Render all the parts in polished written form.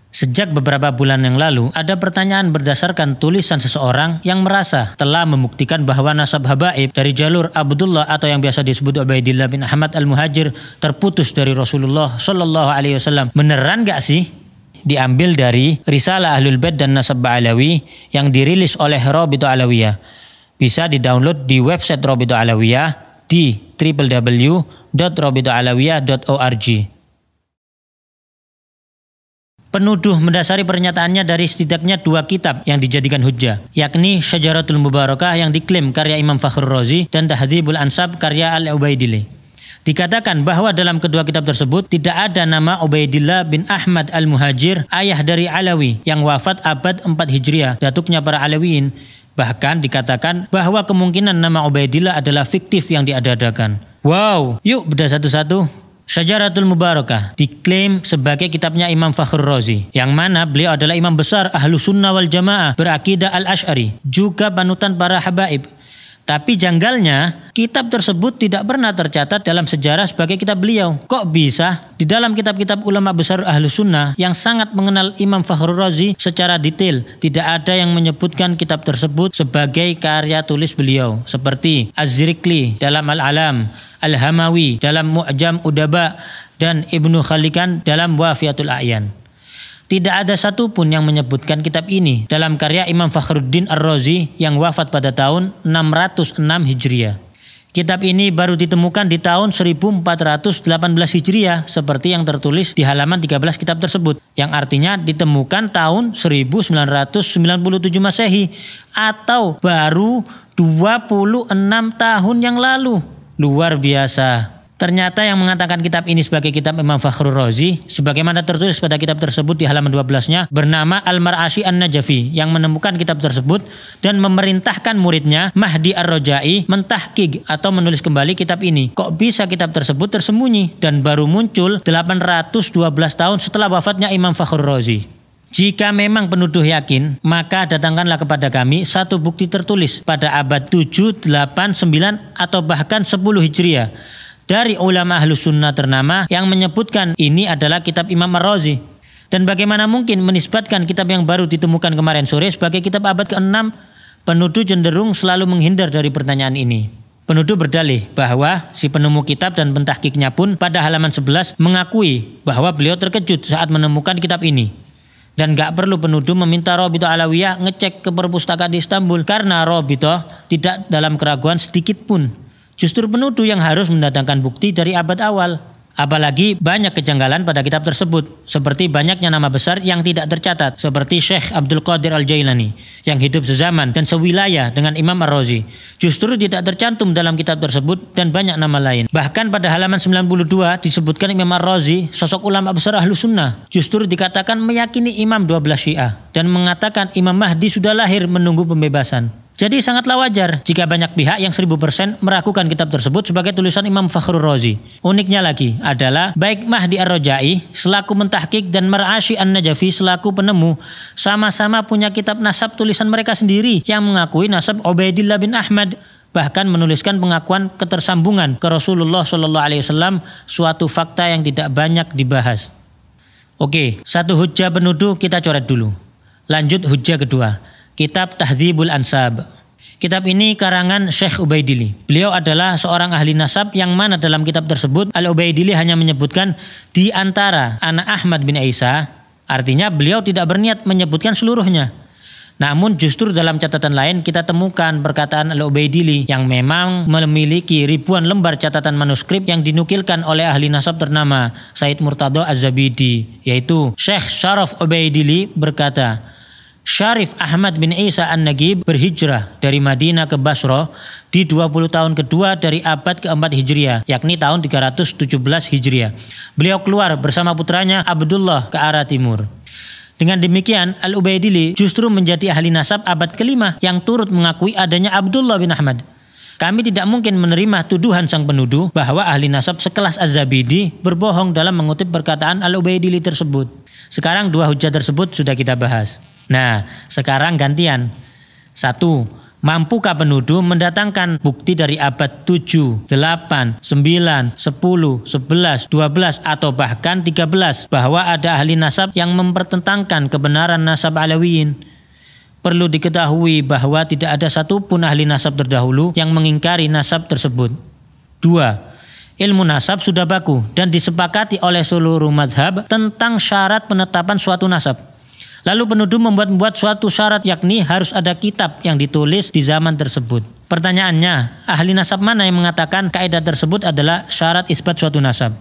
Sejak beberapa bulan yang lalu, ada pertanyaan berdasarkan tulisan seseorang yang merasa telah membuktikan bahwa nasab habaib dari jalur Abdullah atau yang biasa disebut Ubaidillah bin Ahmad al-Muhajir terputus dari Rasulullah Shallallahu Alaihi Wasallam. Beneran gak sih? Diambil dari Risalah Ahlul Bait dan Nasab Ba'alawi yang dirilis oleh Rabithah Alawiyah. Bisa didownload di website Rabithah Alawiyah di www.rabithahalawiyah.org. Penuduh mendasari pernyataannya dari setidaknya 2 kitab yang dijadikan hujjah, yakni Syajaratul Mubarakah yang diklaim karya Imam Fakhrur Razi dan Tahdzibul Ansab karya Al-Ubaidili. Dikatakan bahwa dalam kedua kitab tersebut tidak ada nama Ubaidillah bin Ahmad al-Muhajir, ayah dari Alawi yang wafat abad 4 Hijriah, datuknya para Alawiyin. Bahkan dikatakan bahwa kemungkinan nama Ubaidillah adalah fiktif yang diada-adakan. Wow, yuk bedah satu-satu. Syajaratul Mubarakah diklaim sebagai kitabnya Imam Fakhrur Razi, yang mana beliau adalah imam besar Ahlus Sunnah wal Jamaah berakidah Al-Asy'ari, juga panutan para habaib. Tapi janggalnya, kitab tersebut tidak pernah tercatat dalam sejarah sebagai kitab beliau. Kok bisa? Di dalam kitab-kitab ulama besar Ahlus Sunnah yang sangat mengenal Imam Fakhrur Razi secara detail, tidak ada yang menyebutkan kitab tersebut sebagai karya tulis beliau. Seperti Az-Zirikli dalam Al-Alam, Al-Hamawi dalam Mu'jam Udaba, dan Ibnu Khalikan dalam Wafiyatul A'yan. Tidak ada satupun yang menyebutkan kitab ini dalam karya Imam Fakhruddin Ar-Razi yang wafat pada tahun 606 Hijriah. Kitab ini baru ditemukan di tahun 1418 Hijriah seperti yang tertulis di halaman 13 kitab tersebut, yang artinya ditemukan tahun 1997 Masehi atau baru 26 tahun yang lalu. Luar biasa. Ternyata yang mengatakan kitab ini sebagai kitab Imam Fakhrur Razi, sebagaimana tertulis pada kitab tersebut di halaman 12-nya, bernama Al-Mar'ashi An-Najafi, yang menemukan kitab tersebut dan memerintahkan muridnya Mahdi Ar-Raja'i mentahqiq atau menulis kembali kitab ini. Kok bisa kitab tersebut tersembunyi dan baru muncul 812 tahun setelah wafatnya Imam Fakhrur Razi? Jika memang penuduh yakin, maka datangkanlah kepada kami satu bukti tertulis pada abad 7, 8, 9 atau bahkan 10 Hijriah dari ulama Ahlus Sunnah ternama yang menyebutkan ini adalah kitab Imam Ar-Razi. Dan bagaimana mungkin menisbatkan kitab yang baru ditemukan kemarin sore sebagai kitab abad ke-6? Penuduh cenderung selalu menghindar dari pertanyaan ini. Penuduh berdalih bahwa si penemu kitab dan pentahqiqnya pun pada halaman 11 mengakui bahwa beliau terkejut saat menemukan kitab ini. Dan gak perlu penuduh meminta Rabithah Alawiyah ngecek ke perpustakaan di Istanbul, karena Rabithah tidak dalam keraguan sedikit pun. Justru penuduh yang harus mendatangkan bukti dari abad awal. Apalagi banyak kejanggalan pada kitab tersebut, seperti banyaknya nama besar yang tidak tercatat, seperti Syekh Abdul Qadir Al-Jailani yang hidup sezaman dan sewilayah dengan Imam Ar-Razi. Justru tidak tercantum dalam kitab tersebut dan banyak nama lain. Bahkan pada halaman 92 disebutkan Imam Ar-Razi, sosok ulama besar Ahlus Sunnah, justru dikatakan meyakini Imam 12 Syiah dan mengatakan Imam Mahdi sudah lahir menunggu pembebasan. Jadi sangatlah wajar jika banyak pihak yang 1000% meragukan kitab tersebut sebagai tulisan Imam Fakhrur Razi. Uniknya lagi adalah baik Mahdi Ar-Raja'i selaku mentahqiq dan Mar'ashi An-Najafi selaku penemu sama-sama punya kitab nasab tulisan mereka sendiri yang mengakui nasab Ubaidillah bin Ahmad, bahkan menuliskan pengakuan ketersambungan ke Rasulullah Shallallahu Alaihi Wasallam, suatu fakta yang tidak banyak dibahas. Oke, satu hujjah penuduh kita coret dulu. Lanjut hujjah kedua. Kitab Tahdzibul Ansab. Kitab ini karangan Syekh Ubaidili. Beliau adalah seorang ahli nasab yang mana dalam kitab tersebut Al-Ubaidili hanya menyebutkan di antara anak Ahmad bin Isa. Artinya beliau tidak berniat menyebutkan seluruhnya. Namun justru dalam catatan lain kita temukan perkataan Al-Ubaidili yang memang memiliki ribuan lembar catatan manuskrip yang dinukilkan oleh ahli nasab ternama Said Murtadha Az-Zabidi, yaitu Syekh Syaraf Ubaidili berkata, Syarif Ahmad bin Isa An-Nagib berhijrah dari Madinah ke Basra di 20 tahun kedua dari abad ke-4 Hijriah, yakni tahun 317 Hijriah. Beliau keluar bersama putranya Abdullah ke arah timur. Dengan demikian, Al-Ubaidili justru menjadi ahli nasab abad ke-5 yang turut mengakui adanya Abdullah bin Ahmad. Kami tidak mungkin menerima tuduhan sang penuduh bahwa ahli nasab sekelas Az-Zabidi berbohong dalam mengutip perkataan Al-Ubaidili tersebut. Sekarang dua hujjah tersebut sudah kita bahas. Nah, sekarang gantian. 1. Mampukah penuduh mendatangkan bukti dari abad 7, 8, 9, 10, 11, 12 atau bahkan 13 bahwa ada ahli nasab yang mempertentangkan kebenaran nasab Alawiyin? Perlu diketahui bahwa tidak ada satupun ahli nasab terdahulu yang mengingkari nasab tersebut. 2. Ilmu nasab sudah baku dan disepakati oleh seluruh mazhab tentang syarat penetapan suatu nasab. Lalu penuduh membuat suatu syarat, yakni harus ada kitab yang ditulis di zaman tersebut. Pertanyaannya, ahli nasab mana yang mengatakan kaidah tersebut adalah syarat isbat suatu nasab?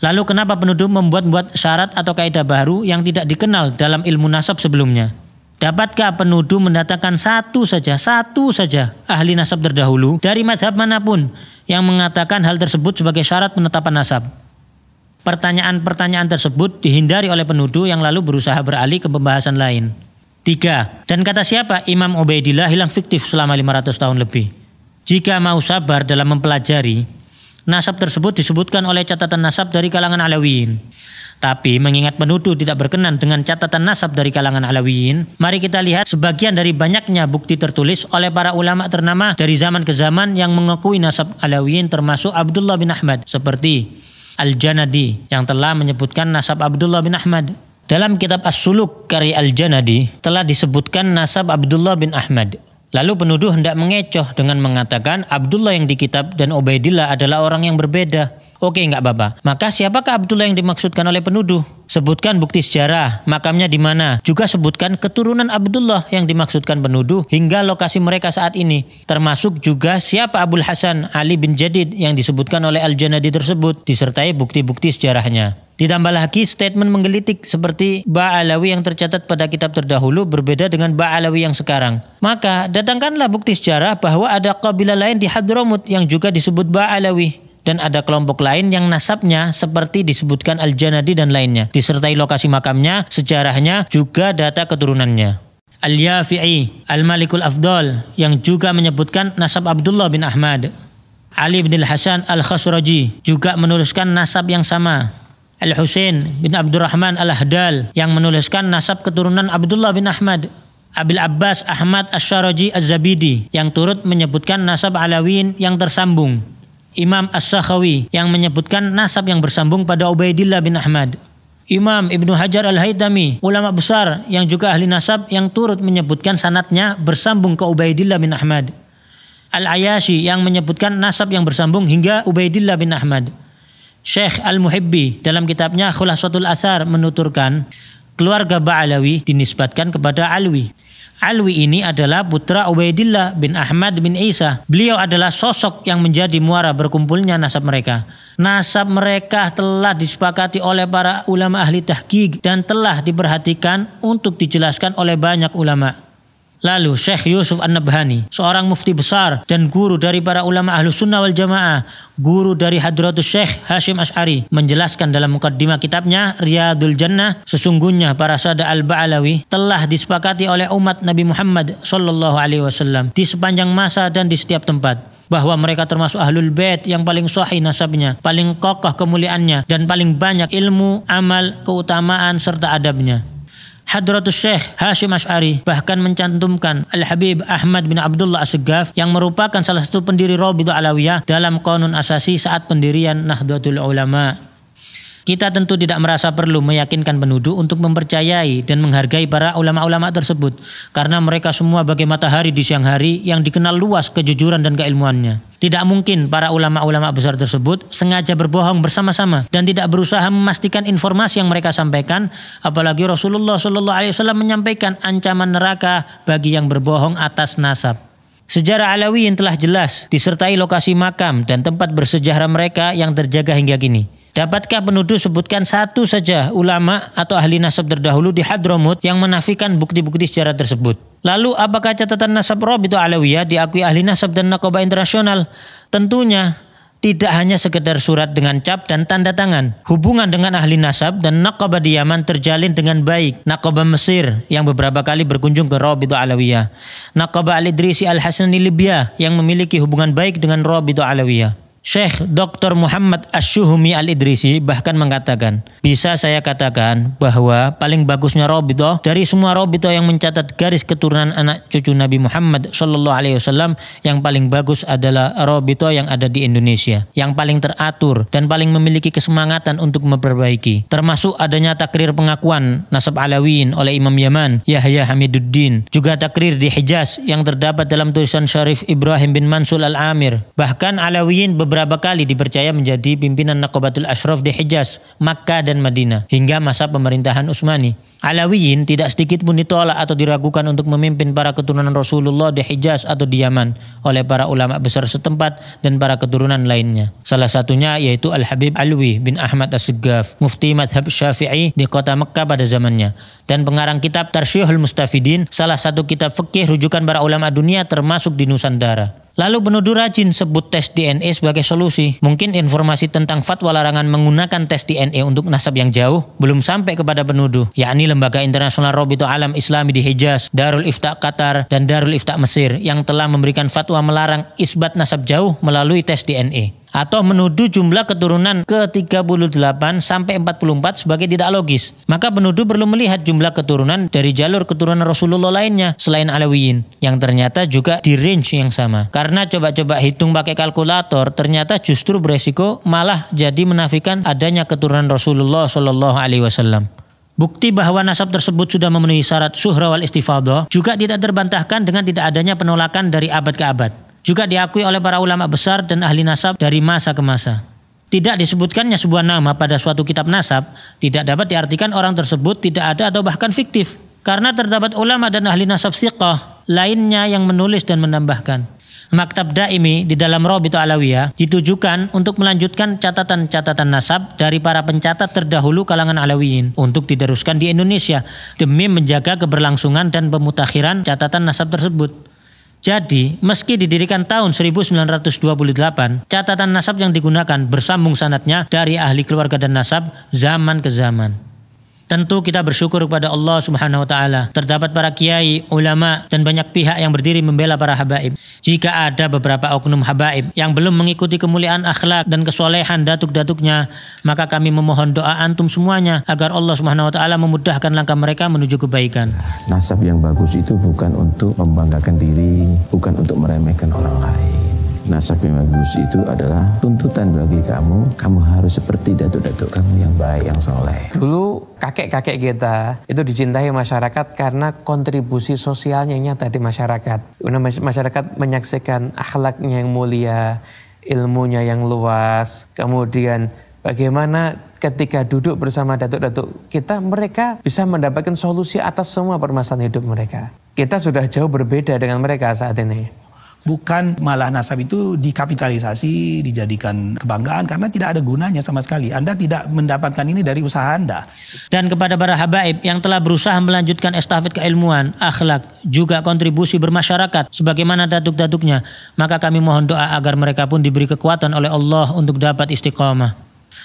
Lalu kenapa penuduh membuat syarat atau kaidah baru yang tidak dikenal dalam ilmu nasab sebelumnya? Dapatkah penuduh mendatangkan satu saja ahli nasab terdahulu dari mazhab manapun yang mengatakan hal tersebut sebagai syarat penetapan nasab? Pertanyaan-pertanyaan tersebut dihindari oleh penuduh yang lalu berusaha beralih ke pembahasan lain. 3. Dan kata siapa Imam Ubaidillah hilang fiktif selama 500 tahun lebih? Jika mau sabar dalam mempelajari, nasab tersebut disebutkan oleh catatan nasab dari kalangan Alawiyin. Tapi mengingat penuduh tidak berkenan dengan catatan nasab dari kalangan Alawiyin, mari kita lihat sebagian dari banyaknya bukti tertulis oleh para ulama ternama dari zaman ke zaman yang mengakui nasab Alawiyin, termasuk Abdullah bin Ahmad, seperti Al-Janadi yang telah menyebutkan nasab Abdullah bin Ahmad. Dalam kitab As-Suluk karya Al-Janadi telah disebutkan nasab Abdullah bin Ahmad. Lalu penuduh hendak mengecoh dengan mengatakan Abdullah yang di kitab dan Ubaidillah adalah orang yang berbeda. Oke, enggak apa-apa. Maka siapakah Abdullah yang dimaksudkan oleh penuduh? Sebutkan bukti sejarah, makamnya di mana. Juga sebutkan keturunan Abdullah yang dimaksudkan penuduh hingga lokasi mereka saat ini. Termasuk juga siapa Abul Hasan Ali bin Jadid yang disebutkan oleh Al-Janadi tersebut, disertai bukti-bukti sejarahnya. Ditambah lagi statement menggelitik seperti Ba'alawi yang tercatat pada kitab terdahulu berbeda dengan Ba'alawi yang sekarang. Maka datangkanlah bukti sejarah bahwa ada kabilah lain di Hadramut yang juga disebut Ba'alawi. Dan ada kelompok lain yang nasabnya seperti disebutkan Al-Janadi dan lainnya, disertai lokasi makamnya, sejarahnya, juga data keturunannya. Al-Yafi'i, Al-Malikul Afdal yang juga menyebutkan nasab Abdullah bin Ahmad. Ali bin Al-Hasan Al-Khasraji juga menuliskan nasab yang sama. Al-Husain bin Abdurrahman Al-Ahdal yang menuliskan nasab keturunan Abdullah bin Ahmad. Abil Abbas Ahmad Asy-Syaraji Az-Zabidi yang turut menyebutkan nasab Alawiyin yang tersambung. Imam As-Sakhawi yang menyebutkan nasab yang bersambung pada Ubaidillah bin Ahmad. Imam Ibnu Hajar Al-Haytami, ulama besar yang juga ahli nasab yang turut menyebutkan sanadnya bersambung ke Ubaidillah bin Ahmad. Al-Ayashi yang menyebutkan nasab yang bersambung hingga Ubaidillah bin Ahmad. Syekh Al-Muhibbi dalam kitabnya Khulasatul Athar menuturkan keluarga Ba'alawi dinisbatkan kepada Alwi. Alwi ini adalah putra Ubaidillah bin Ahmad bin Isa. Beliau adalah sosok yang menjadi muara berkumpulnya nasab mereka. Nasab mereka telah disepakati oleh para ulama ahli tahqiq dan telah diperhatikan untuk dijelaskan oleh banyak ulama. Lalu Syekh Yusuf An-Nabhani, seorang mufti besar dan guru dari para ulama Ahlus Sunnah wal Jamaah, guru dari Hadratus Syekh Hashim Asy'ari, menjelaskan dalam mukaddimah kitabnya Riyadul Jannah, sesungguhnya para sada al-Ba'alawi telah disepakati oleh umat Nabi Muhammad SAW di sepanjang masa dan di setiap tempat, bahwa mereka termasuk ahlul bait yang paling sahih nasabnya, paling kokoh kemuliaannya, dan paling banyak ilmu, amal, keutamaan serta adabnya. Hadratus Syekh Hashim Asy'ari bahkan mencantumkan Al-Habib Ahmad bin Abdullah As-Saggaf yang merupakan salah satu pendiri Rabithah Alawiyah dalam Qanun Asasi saat pendirian Nahdlatul Ulama. Kita tentu tidak merasa perlu meyakinkan penuduh untuk mempercayai dan menghargai para ulama-ulama tersebut, karena mereka semua bagai matahari di siang hari yang dikenal luas kejujuran dan keilmuannya. Tidak mungkin para ulama-ulama besar tersebut sengaja berbohong bersama-sama dan tidak berusaha memastikan informasi yang mereka sampaikan, apalagi Rasulullah SAW menyampaikan ancaman neraka bagi yang berbohong atas nasab. Sejarah Alawiyin telah jelas disertai lokasi makam dan tempat bersejarah mereka yang terjaga hingga kini. Dapatkah penuduh sebutkan satu saja ulama atau ahli nasab terdahulu di Hadramut yang menafikan bukti-bukti sejarah tersebut? Lalu apakah catatan nasab Rabithah Alawiyah diakui ahli nasab dan naqabah internasional? Tentunya tidak hanya sekedar surat dengan cap dan tanda tangan. Hubungan dengan ahli nasab dan naqabah di Yaman terjalin dengan baik. Naqabah Mesir yang beberapa kali berkunjung ke Rabithah Alawiyah. Naqabah Al-Idrisi Al-Hasani Libya yang memiliki hubungan baik dengan Rabithah Alawiyah. Syekh Dr. Muhammad Asy-Syuhumi Al-Idrisi bahkan mengatakan, bisa saya katakan bahwa paling bagusnya Rabithah dari semua Rabithah yang mencatat garis keturunan anak cucu Nabi Muhammad SAW, yang paling bagus adalah Rabithah yang ada di Indonesia, yang paling teratur dan paling memiliki kesemangatan untuk memperbaiki, termasuk adanya takrir pengakuan nasab Alawiyin oleh Imam Yaman Yahya Hamiduddin, juga takrir di Hijaz yang terdapat dalam tulisan Syarif Ibrahim bin Mansur Al-Amir. Bahkan Alawiyin beberapa kali dipercaya menjadi pimpinan Naqabatul Ashraf di Hijaz, Makkah dan Madinah hingga masa pemerintahan Utsmani. Alawiyin tidak sedikit pun ditolak atau diragukan untuk memimpin para keturunan Rasulullah di Hijaz atau di Yaman oleh para ulama besar setempat dan para keturunan lainnya. Salah satunya yaitu Al-Habib Alwi bin Ahmad As-Siggaf, mufti madhab Syafi'i di kota Mekkah pada zamannya, dan pengarang kitab Tarsyihul Mustafidin, salah satu kitab fikih rujukan para ulama dunia termasuk di Nusantara. Lalu penuduh rajin sebut tes DNA sebagai solusi. Mungkin informasi tentang fatwa larangan menggunakan tes DNA untuk nasab yang jauh belum sampai kepada penuduh, yakni Lembaga Internasional Rabithah Alam Islami di Hijaz, Darul Ifta Qatar, dan Darul Ifta Mesir yang telah memberikan fatwa melarang isbat nasab jauh melalui tes DNA. Atau menuduh jumlah keturunan ke-38 sampai 44 sebagai tidak logis. Maka penuduh perlu melihat jumlah keturunan dari jalur keturunan Rasulullah lainnya selain Alawiyin, yang ternyata juga di range yang sama. Karena coba-coba hitung pakai kalkulator, ternyata justru beresiko malah jadi menafikan adanya keturunan Rasulullah SAW. Bukti bahwa nasab tersebut sudah memenuhi syarat syuhrah wal istifadhah juga tidak terbantahkan dengan tidak adanya penolakan dari abad ke abad. Juga diakui oleh para ulama besar dan ahli nasab dari masa ke masa. Tidak disebutkannya sebuah nama pada suatu kitab nasab tidak dapat diartikan orang tersebut tidak ada atau bahkan fiktif, karena terdapat ulama dan ahli nasab thiqah lainnya yang menulis dan menambahkan. Maktab Daimi di dalam Rabithah Alawiyah ditujukan untuk melanjutkan catatan-catatan nasab dari para pencatat terdahulu kalangan Alawiyin untuk diteruskan di Indonesia demi menjaga keberlangsungan dan pemutakhiran catatan nasab tersebut. Jadi, meski didirikan tahun 1928, catatan nasab yang digunakan bersambung sanadnya dari ahli keluarga dan nasab zaman ke zaman. Tentu kita bersyukur kepada Allah Subhanahu wa taala. Terdapat para kiai, ulama dan banyak pihak yang berdiri membela para habaib. Jika ada beberapa oknum habaib yang belum mengikuti kemuliaan akhlak dan kesolehan datuk-datuknya, maka kami memohon doa antum semuanya agar Allah Subhanahu wa taala memudahkan langkah mereka menuju kebaikan. Nasab yang bagus itu bukan untuk membanggakan diri, bukan untuk meremehkan orang lain. Nasab yang bagus itu adalah tuntutan bagi kamu. Kamu harus seperti datuk-datuk kamu yang baik, yang soleh. Dulu kakek-kakek kita itu dicintai masyarakat karena kontribusi sosialnya yang nyata di masyarakat. Masyarakat menyaksikan akhlaknya yang mulia, ilmunya yang luas. Kemudian bagaimana ketika duduk bersama datuk-datuk kita, mereka bisa mendapatkan solusi atas semua permasalahan hidup mereka. Kita sudah jauh berbeda dengan mereka saat ini. Bukan malah nasab itu dikapitalisasi, dijadikan kebanggaan karena tidak ada gunanya sama sekali. Anda tidak mendapatkan ini dari usaha Anda. Dan kepada para habaib yang telah berusaha melanjutkan estafet keilmuan, akhlak, juga kontribusi bermasyarakat sebagaimana datuk-datuknya, maka kami mohon doa agar mereka pun diberi kekuatan oleh Allah untuk dapat istiqamah.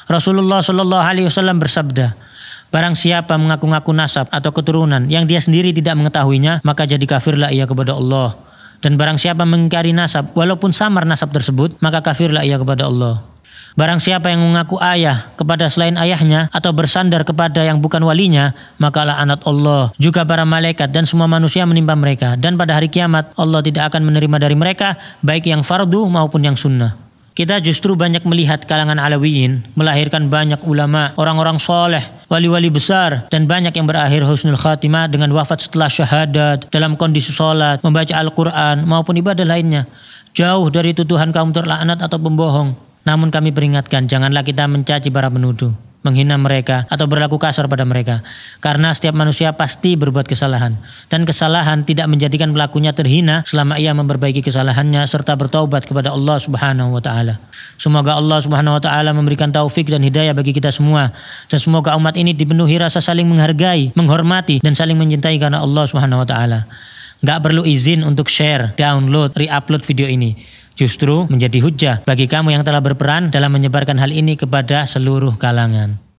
Rasulullah SAW bersabda, barang siapa mengaku-ngaku nasab atau keturunan yang dia sendiri tidak mengetahuinya, maka jadi kafirlah ia kepada Allah. Dan barang siapa mengingkari nasab walaupun samar nasab tersebut, maka kafirlah ia kepada Allah. Barang siapa yang mengaku ayah kepada selain ayahnya atau bersandar kepada yang bukan walinya, maka laknat Allah juga para malaikat dan semua manusia menimpa mereka, dan pada hari kiamat Allah tidak akan menerima dari mereka baik yang fardu maupun yang sunnah. Kita justru banyak melihat kalangan Alawiyin melahirkan banyak ulama, orang-orang soleh, wali-wali besar, dan banyak yang berakhir husnul khatimah dengan wafat setelah syahadat, dalam kondisi sholat, membaca Al-Quran, maupun ibadah lainnya. Jauh dari tuduhan kaum terlaknat atau pembohong. Namun kami peringatkan, janganlah kita mencaci para penuduh, menghina mereka, atau berlaku kasar pada mereka. Karena setiap manusia pasti berbuat kesalahan. Dan kesalahan tidak menjadikan pelakunya terhina selama ia memperbaiki kesalahannya serta bertaubat kepada Allah Subhanahu wa taala. Semoga Allah Subhanahu wa taala memberikan taufik dan hidayah bagi kita semua. Dan semoga umat ini dipenuhi rasa saling menghargai, menghormati, dan saling mencintai karena Allah Subhanahu wa taala. Gak perlu izin untuk share, download, re-upload video ini. Justru menjadi hujah bagi kamu yang telah berperan dalam menyebarkan hal ini kepada seluruh kalangan.